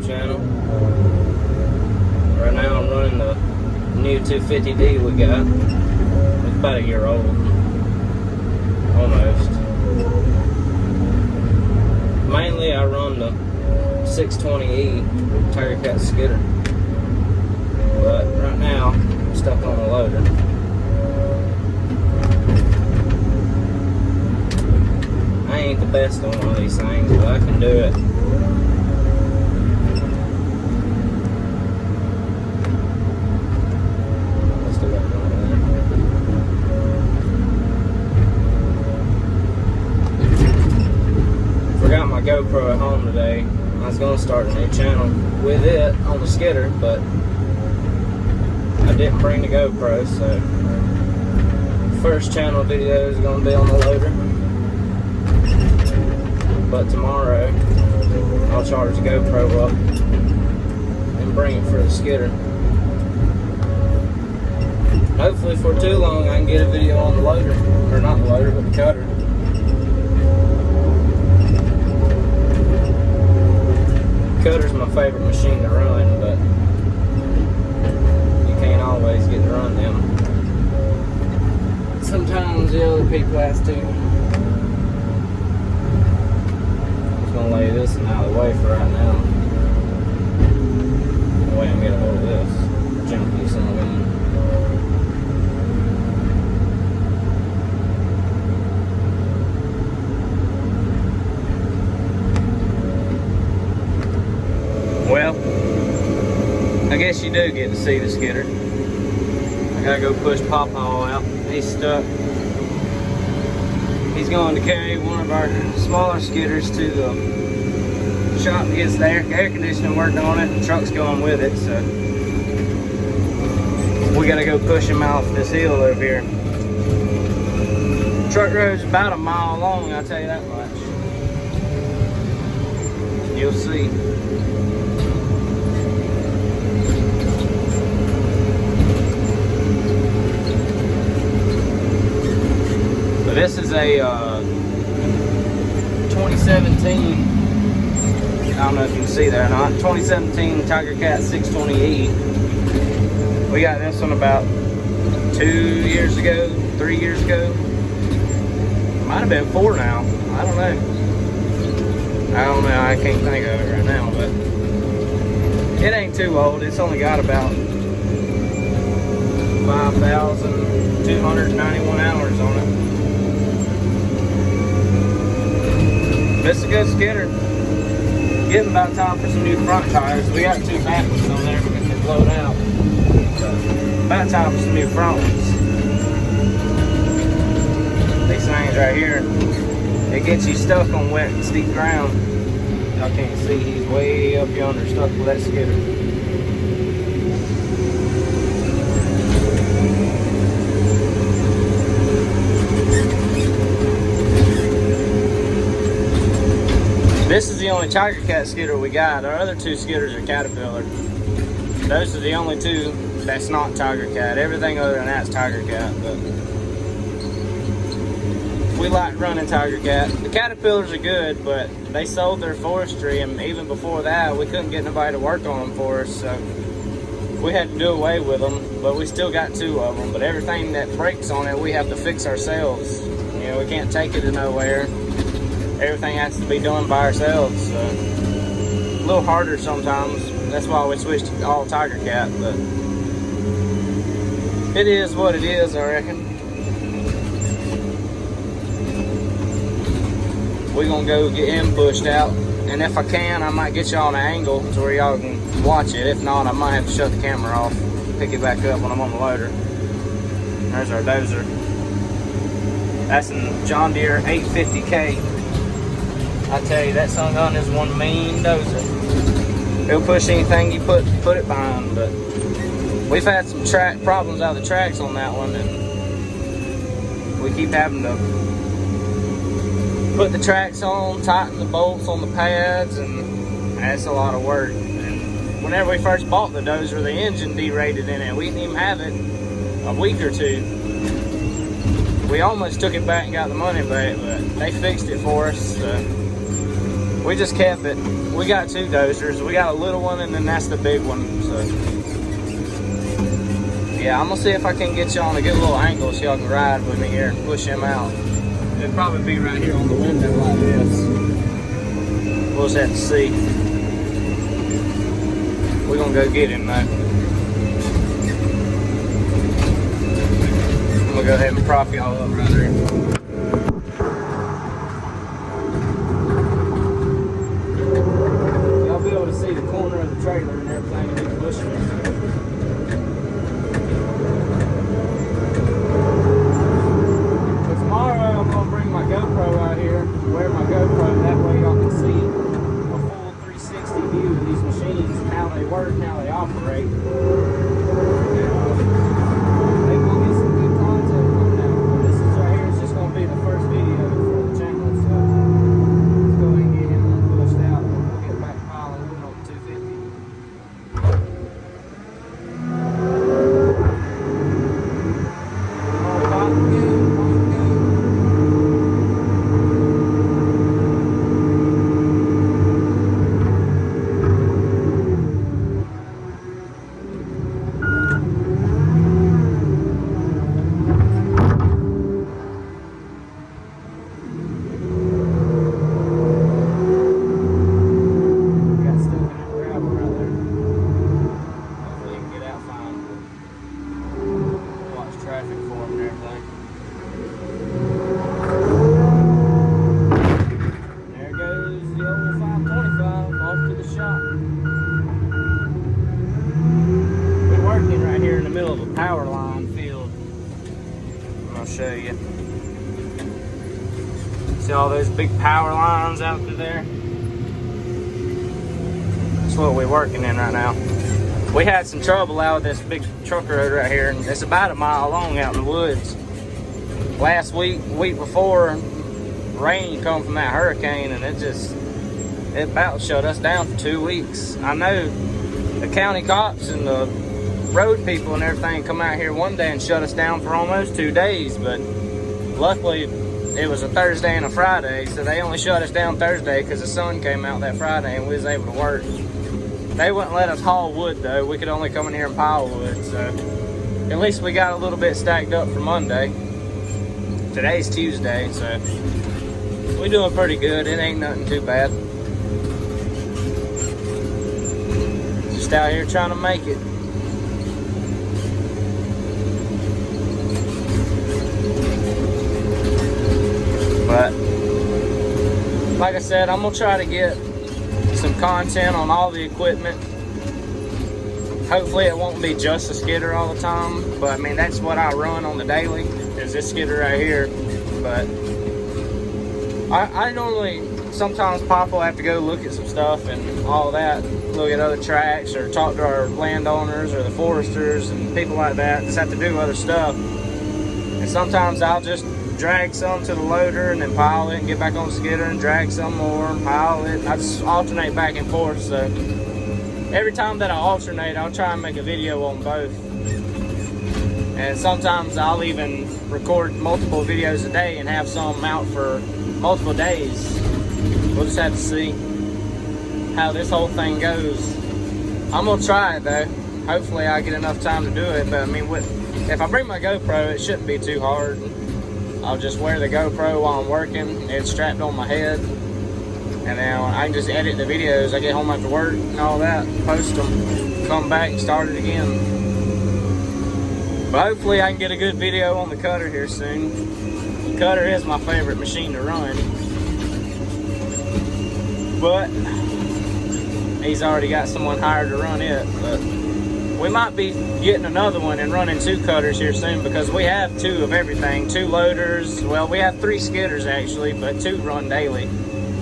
YouTube channel. Right now I'm running the new 250D we got. It's about a year old, almost. Mainly I run the 620E Tigercat skidder, but right now I'm stuck on a loader. I ain't the best on one of these things, but I can do it. Forgot my GoPro at home today. I was going to start a new channel with it on the skidder, but I didn't bring the GoPro, so first channel video is going to be on the loader. But tomorrow I'll charge the GoPro up and bring it for the skidder. Hopefully for too long I can get a video on the loader, or not the loader, but the cutter. Cutter's my favorite machine to run, but you can't always get to run them. Sometimes the other people have to. I'm just gonna lay this one out of the way for right now. That way I'm getting a hold of this. Junky son of a gun. Well, I guess you do get to see the skidder. I gotta go push Pawpaw out. He's stuck. He's going to carry one of our smaller skidders to the shop to get the air conditioning working on it. The truck's going with it, so we gotta go push him off this hill over here. Truck road's about a mile long, I'll tell you that much. You'll see. This is a 2017, I don't know if you can see that or not, 2017 Tigercat 620E. We got this one about 2 years ago, 3 years ago. Might have been 4 now, I don't know, I can't think of it right now, but it ain't too old. It's only got about 5,291 hours on it. This is a good skidder. Getting about time for some new front tires. We got 2 back ones on there because they're blowed out. So, about time for some new front ones. These things right here, it gets you stuck on wet and steep ground. Y'all can't see, he's way up yonder stuck with that skidder. This is the only Tigercat skidder we got. Our other 2 skidders are Caterpillar. Those are the only 2 that's not Tigercat. Everything other than that's Tigercat. But we like running Tigercat. The Caterpillars are good, but they sold their forestry, and even before that, we couldn't get nobody to work on them for us. So we had to do away with them, but we still got 2 of them. But everything that breaks on it, we have to fix ourselves. You know, we can't take it to nowhere. Everything has to be done by ourselves. So a little harder sometimes. That's why we switched to all Tigercat, but it is what it is, I reckon. We're gonna go get him pushed out, and if I can, I might get y'all on an angle to where y'all can watch it. If not, I might have to shut the camera off, pick it back up when I'm on the loader. There's our dozer. That's a John Deere 850K. I tell you, that son gun is one mean dozer. He'll push anything you put it behind, but we've had some track problems out of the tracks on that one, and we keep having to put the tracks on, tighten the bolts on the pads, and that's a lot of work. And whenever we first bought the dozer, the engine derated in it. We didn't even have it a week or 2. We almost took it back and got the money back, but they fixed it for us. we just kept it. We got 2 dozers. We got a little one, and then that's the big one. So yeah, I'm gonna see if I can get you on a good little angle so y'all can ride with me here and push him out. It'll probably be right here on the window like this. We'll just have to see. We're gonna go get him though. I'm gonna go ahead and prop y'all up right there. Y'all be able to see the corner of the trailer and everything and be pushing it. But tomorrow I'm gonna bring my GoPro out here, wear my GoPro, that way y'all can see a full 360 view of these machines and how they work, how they operate. Power line field. I'll show you. See all those big power lines out through there? That's what we're working in right now. We had some trouble out with this big truck road right here, and it's about a mile long out in the woods. Last week, week before, rain come from that hurricane, and it about shut us down for 2 weeks. I know the county cops and the road people and everything come out here one day and shut us down for almost 2 days, but luckily it was a Thursday and a Friday, so they only shut us down Thursday because the sun came out that Friday and we was able to work. They wouldn't let us haul wood though. We could only come in here and pile wood, so at least we got a little bit stacked up for Monday. Today's Tuesday, so we're doing pretty good. It ain't nothing too bad. Just out here trying to make it. But like I said, I'm gonna try to get some content on all the equipment. Hopefully it won't be just a skidder all the time, but I mean that's what I run on the daily, is this skidder right here. But I normally sometimes Papa will have to go look at some stuff and all that, look at other tracks or talk to our landowners or the foresters and people like that. Just have to do other stuff, and sometimes I'll just drag some to the loader and then pile it and get back on the skidder and drag some more and pile it. I just alternate back and forth, so every time that I alternate, I'll try and make a video on both. And sometimes I'll even record multiple videos a day and have some out for multiple days. We'll just have to see how this whole thing goes. I'm gonna try it though. Hopefully I get enough time to do it, but I mean, if I bring my GoPro, it shouldn't be too hard. I'll just wear the GoPro while I'm working. It's strapped on my head. And then I can just edit the videos. I get home after work and all that, post them, come back and start it again. But hopefully I can get a good video on the cutter here soon. The cutter is my favorite machine to run. But he's already got someone hired to run it. But we might be getting another one and running 2 cutters here soon, because we have 2 of everything. 2 loaders. Well, we have 3 skidders actually, but 2 run daily.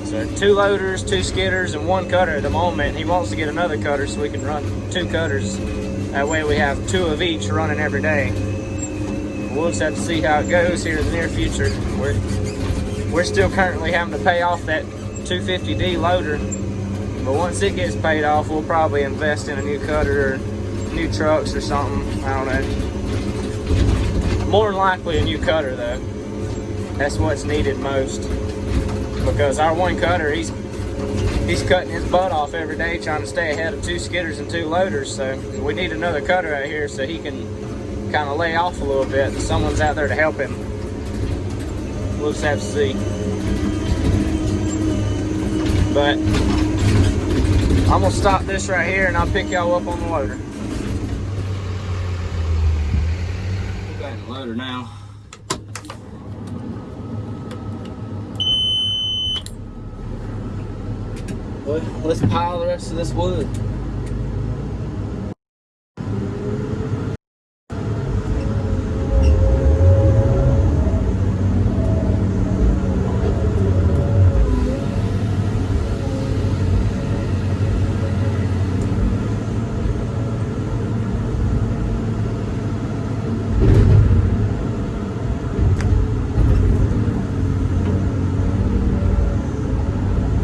So 2 loaders, 2 skidders, and 1 cutter at the moment. He wants to get another cutter so we can run 2 cutters. That way we have 2 of each running every day. We'll just have to see how it goes here in the near future. We're still currently having to pay off that 250D loader. But once it gets paid off, we'll probably invest in a new cutter or new trucks or something. I don't know. More than likely a new cutter though. That's what's needed most. Because our 1 cutter, he's He's cutting his butt off every day trying to stay ahead of 2 skidders and 2 loaders, so we need another cutter out here so he can kind of lay off a little bit. Someone's out there to help him. We'll just have to see. But I'm gonna stop this right here and I'll pick y'all up on the loader. We're back in the loader now. Well, let's pile the rest of this wood.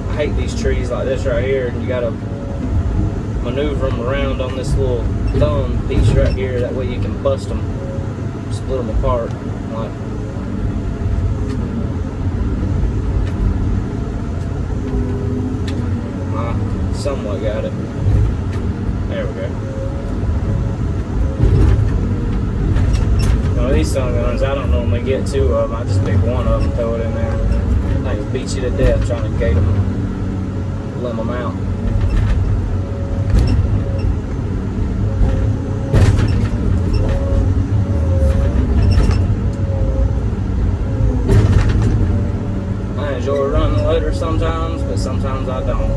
I hate these trees like this right here, and you gotta maneuver them around on this little thumb piece right here. That way you can bust them, split them apart. Like, I somewhat got it. There we go. Now these sun guns, I don't normally get 2 of them. I just pick 1 of them, throw it in there. Things beat you to death trying to gate them. Let them out. I enjoy running the loader sometimes, but sometimes I don't.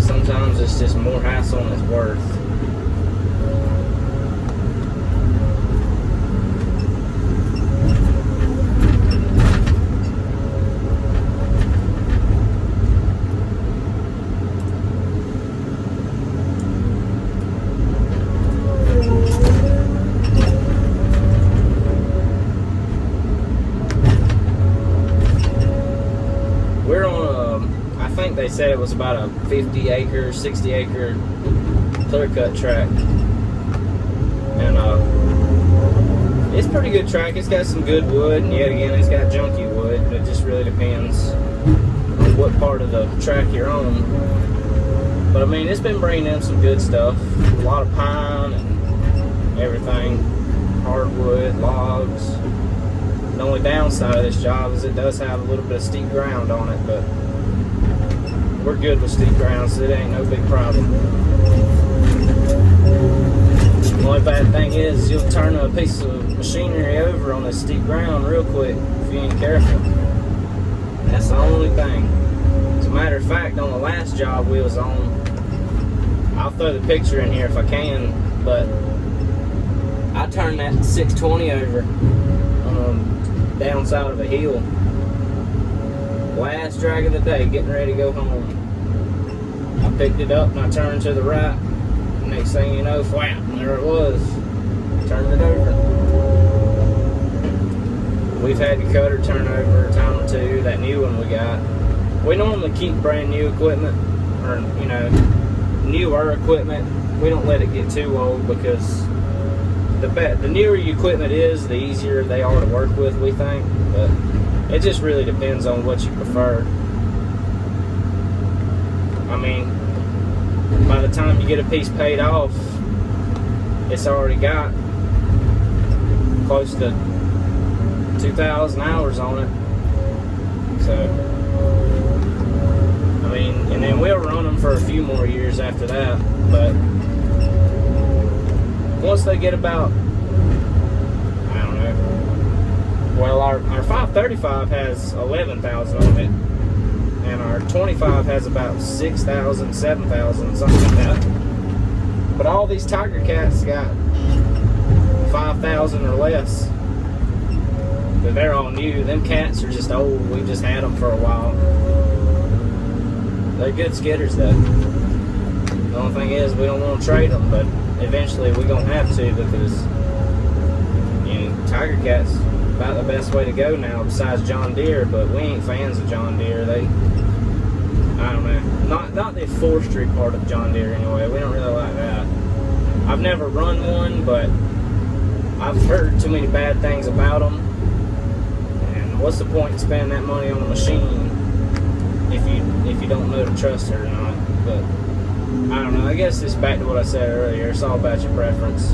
Sometimes it's just more hassle than it's worth. They said it was about a 50-acre, 60-acre clear cut track, and it's pretty good track. It's got some good wood, and yet again, it's got junky wood. It just really depends on what part of the track you're on. But I mean, it's been bringing in some good stuff. A lot of pine and everything, hardwood, logs. The only downside of this job is it does have a little bit of steep ground on it, but we're good with steep ground, so it ain't no big problem. The only bad thing is you'll turn a piece of machinery over on this steep ground real quick if you ain't careful. That's the only thing. As a matter of fact, on the last job we was on, I'll throw the picture in here if I can, but I turned that 620 over on the downside of a hill. Last drag of the day, getting ready to go home. I picked it up and I turned to the right. Next thing you know, whap, there it was. Turned it over. We've had the cutter turn over a time or 2. That new one we got. We normally keep brand new equipment, or you know, newer equipment. We don't let it get too old because the newer your equipment is, the easier they are to work with, we think. But it just really depends on what you prefer. I mean, by the time you get a piece paid off, it's already got close to 2,000 hours on it. So, I mean, and then we'll run them for a few more years after that. But once they get about, I don't know, well, our 535 has 11,000 on it, and our 25 has about 6,000, 7,000, something like that. But all these Tigercats got 5,000 or less. But they're all new. Them cats are just old. We just had them for a while. They're good skidders though. The only thing is we don't want to trade them, but eventually we're going to have to, because you know, Tigercat's about the best way to go now besides John Deere, but we ain't fans of John Deere. They, I don't know, not the forestry part of John Deere anyway. We don't really like that. I've never run one, but I've heard too many bad things about them. And what's the point in spending that money on a machine if you don't know to trust it or not. But I don't know. I guess it's back to what I said earlier. It's all about your preference,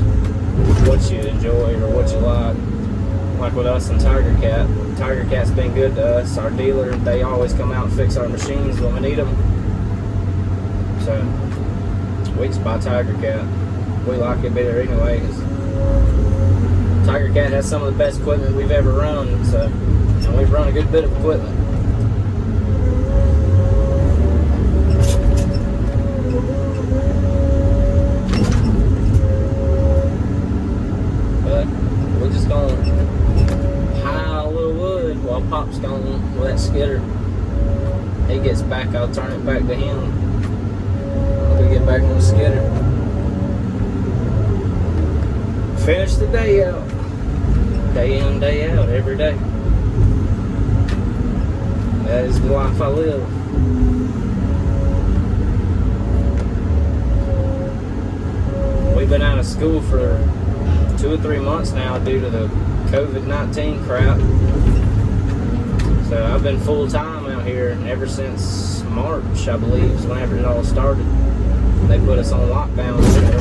what you enjoy or what you like. Like with us and Tigercat. Tigercat's been good to us. Our dealer, they always come out and fix our machines when we need them. So we just buy Tigercat. We like it better anyway, because Tigercat has some of the best equipment we've ever run. So, and we've run a good bit of equipment. But we're just gonna pile a little wood while Pop's gone with that skidder. He gets back, I'll turn it back to him. We get back on the skidder. Finish the day out. Day in, day out, every day. That is the life I live. We've been out of school for 2 or 3 months now due to the COVID-19 crap. So I've been full-time out here ever since March, I believe, is whenever it all started. They put us on lockdown or whatever.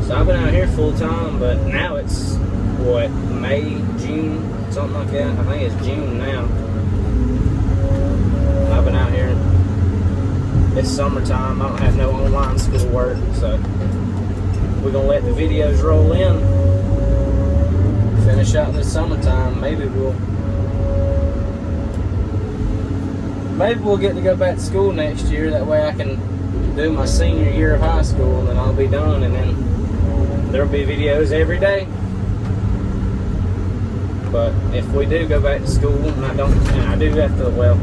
So I've been out here full-time, but now it's, what, May, June, something like that? I think it's June now. I've been out here. It's summertime. I don't have no online school work, so we're gonna let the videos roll in. Finish out this summertime. Maybe we'll get to go back to school next year. That way I can do my senior year of high school, and then I'll be done, and then there'll be videos every day. But if we do go back to school, and I do have to, well,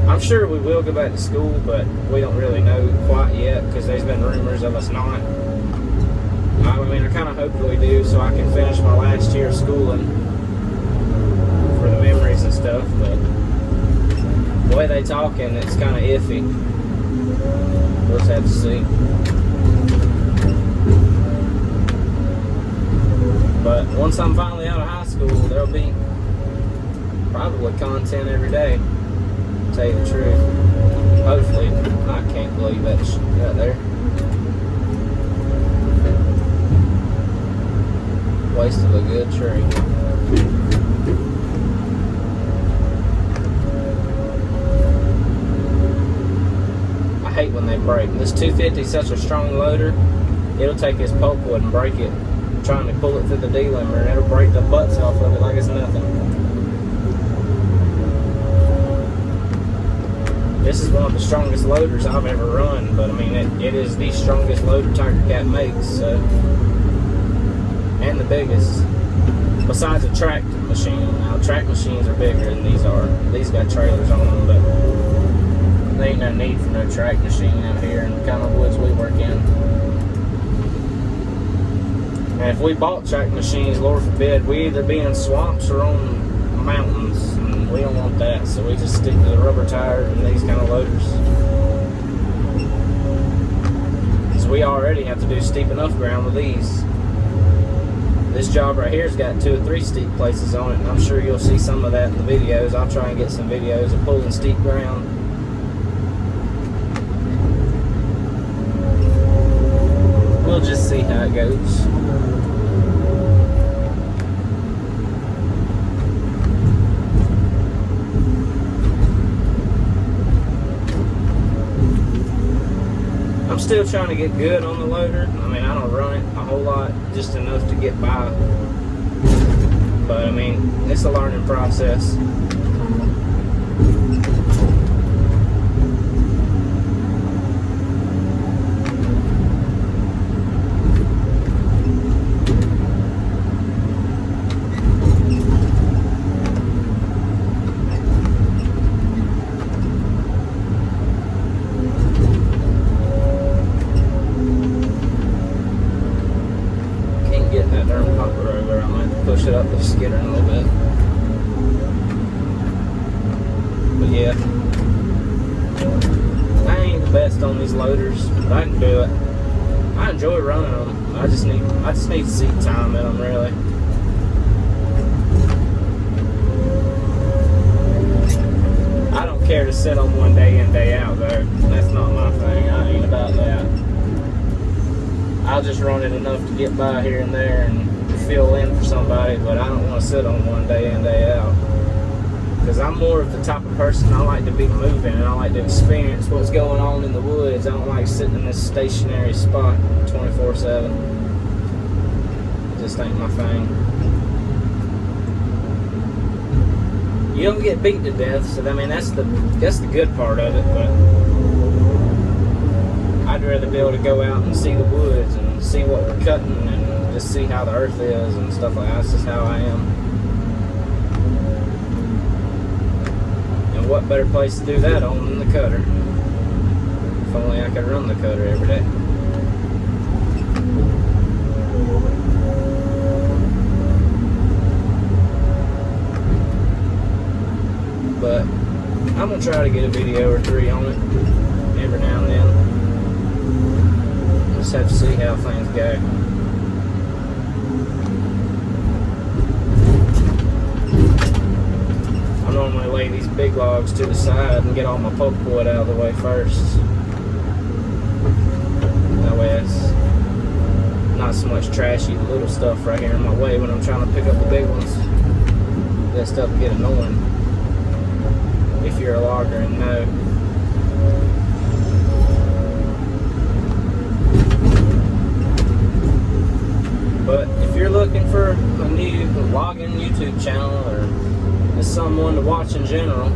I'm sure we will go back to school, but we don't really know quite yet, because there's been rumors of us not. I mean, I kind of hope that we do, so I can finish my last year of schooling for the memories and stuff, but the way they talking, it's kind of iffy. We'll just have to see. But once I'm finally out of high school, there'll be probably content every day, to tell you the truth. Hopefully. I can't believe that shit right there. Waste of a good tree. I hate when they break. This 250 is such a strong loader, it'll take this pulpwood and break it. I'm trying to pull it through the D-limber, and it'll break the butts off of it like it's nothing. This is one of the strongest loaders I've ever run, but I mean, it is the strongest loader Tigercat makes, so. And the biggest, besides a track machine. Now, track machines are bigger than these are. These got trailers on them, but there ain't no need for no track machine out here in the kind of woods we work in. And if we bought track machines, Lord forbid, we either be in swamps or on mountains, and we don't want that, so we just stick to the rubber tires and these kind of loaders. So we already have to do steep enough ground with these. This job right here's got 2 or 3 steep places on it, and I'm sure you'll see some of that in the videos. I'll try and get some videos of pulling steep ground. We'll just see how it goes. I'm still trying to get good on the loader. I mean, I don't run it a whole lot, just enough to get by. But I mean, it's a learning process. Push it up the skidder a little bit. But yeah, I ain't the best on these loaders, but I can do it. I enjoy running them. I just need seat time in them, really. I don't care to sit on one day in, day out, though. That's not my thing. I ain't about that. I'll just run it enough to get by here and there and fill in for somebody, but I don't want to sit on one day in, day out. Because I'm more of the type of person, I like to be moving and I like to experience what's going on in the woods. I don't like sitting in this stationary spot 24/7. It just ain't my thing. You don't get beat to death, so I mean that's the good part of it, but I'd rather be able to go out and see the woods and see what we're cutting and just see how the earth is and stuff like that. That's just how I am. And what better place to do that on than the cutter? If only I could run the cutter every day. But I'm gonna try to get a video or 3 on it every now and then. Just have to see how things go. I normally lay these big logs to the side and get all my poke wood out of the way first. That way it's not so much trashy little stuff right here in my way when I'm trying to pick up the big ones. That stuff can get annoying if you're a logger and know. But if you're looking for a new logging YouTube channel or just someone to watch in general,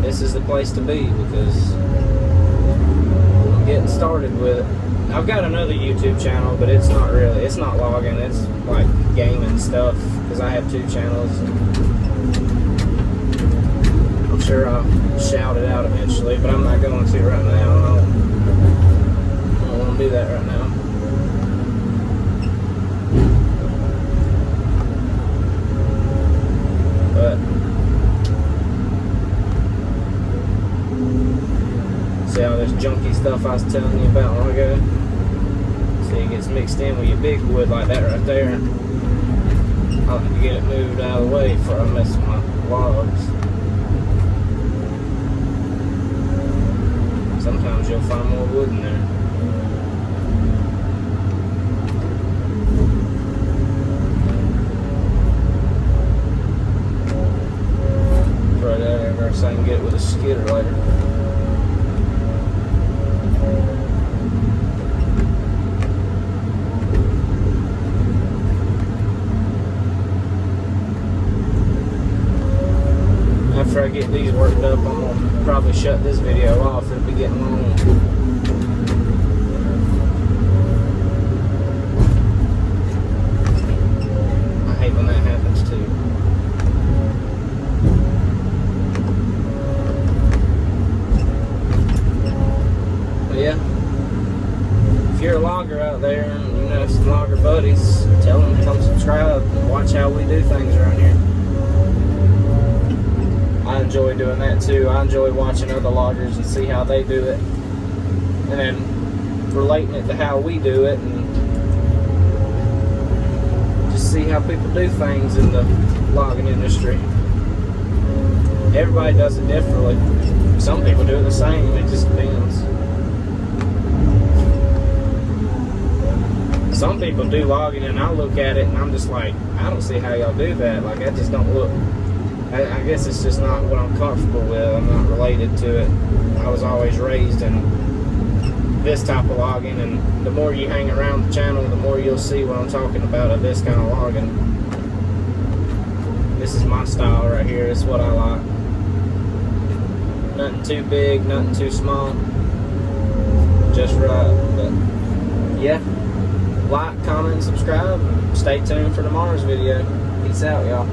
this is the place to be, because I'm getting started with it. I've got another YouTube channel, but it's not logging, it's like gaming stuff, because I have 2 channels. I'm sure I'll shout it out eventually, but I'm not going to right now. I don't want to do that right now. But see all this junky stuff I was telling you about a while ago? See, it gets mixed in with your big wood like that right there. I like to get it moved out of the way before I mess with my logs. Sometimes you'll find more wood in there. Throw that in there so I can get it with a skidder later. After I get these worked up, I'm going to probably shut this video off. It'll be getting long. I hate when that happens too. But yeah, if you're a logger out there and you know some logger buddies, tell them to come subscribe and watch how we do things around here. I enjoy doing that too. I enjoy watching other loggers and see how they do it, and then relating it to how we do it, and just see how people do things in the logging industry. Everybody does it differently. Some people do it the same. It just depends. Some people do logging and I look at it and I'm just like, I don't see how y'all do that. Like, that just don't look, I guess it's just not what I'm comfortable with. I'm not related to it. I was always raised in this type of logging, and the more you hang around the channel, the more you'll see what I'm talking about of this kind of logging. This is my style right here. It's what I like. Nothing too big, nothing too small. Just right. But yeah, like, comment, and subscribe. Stay tuned for tomorrow's video. Peace out, y'all.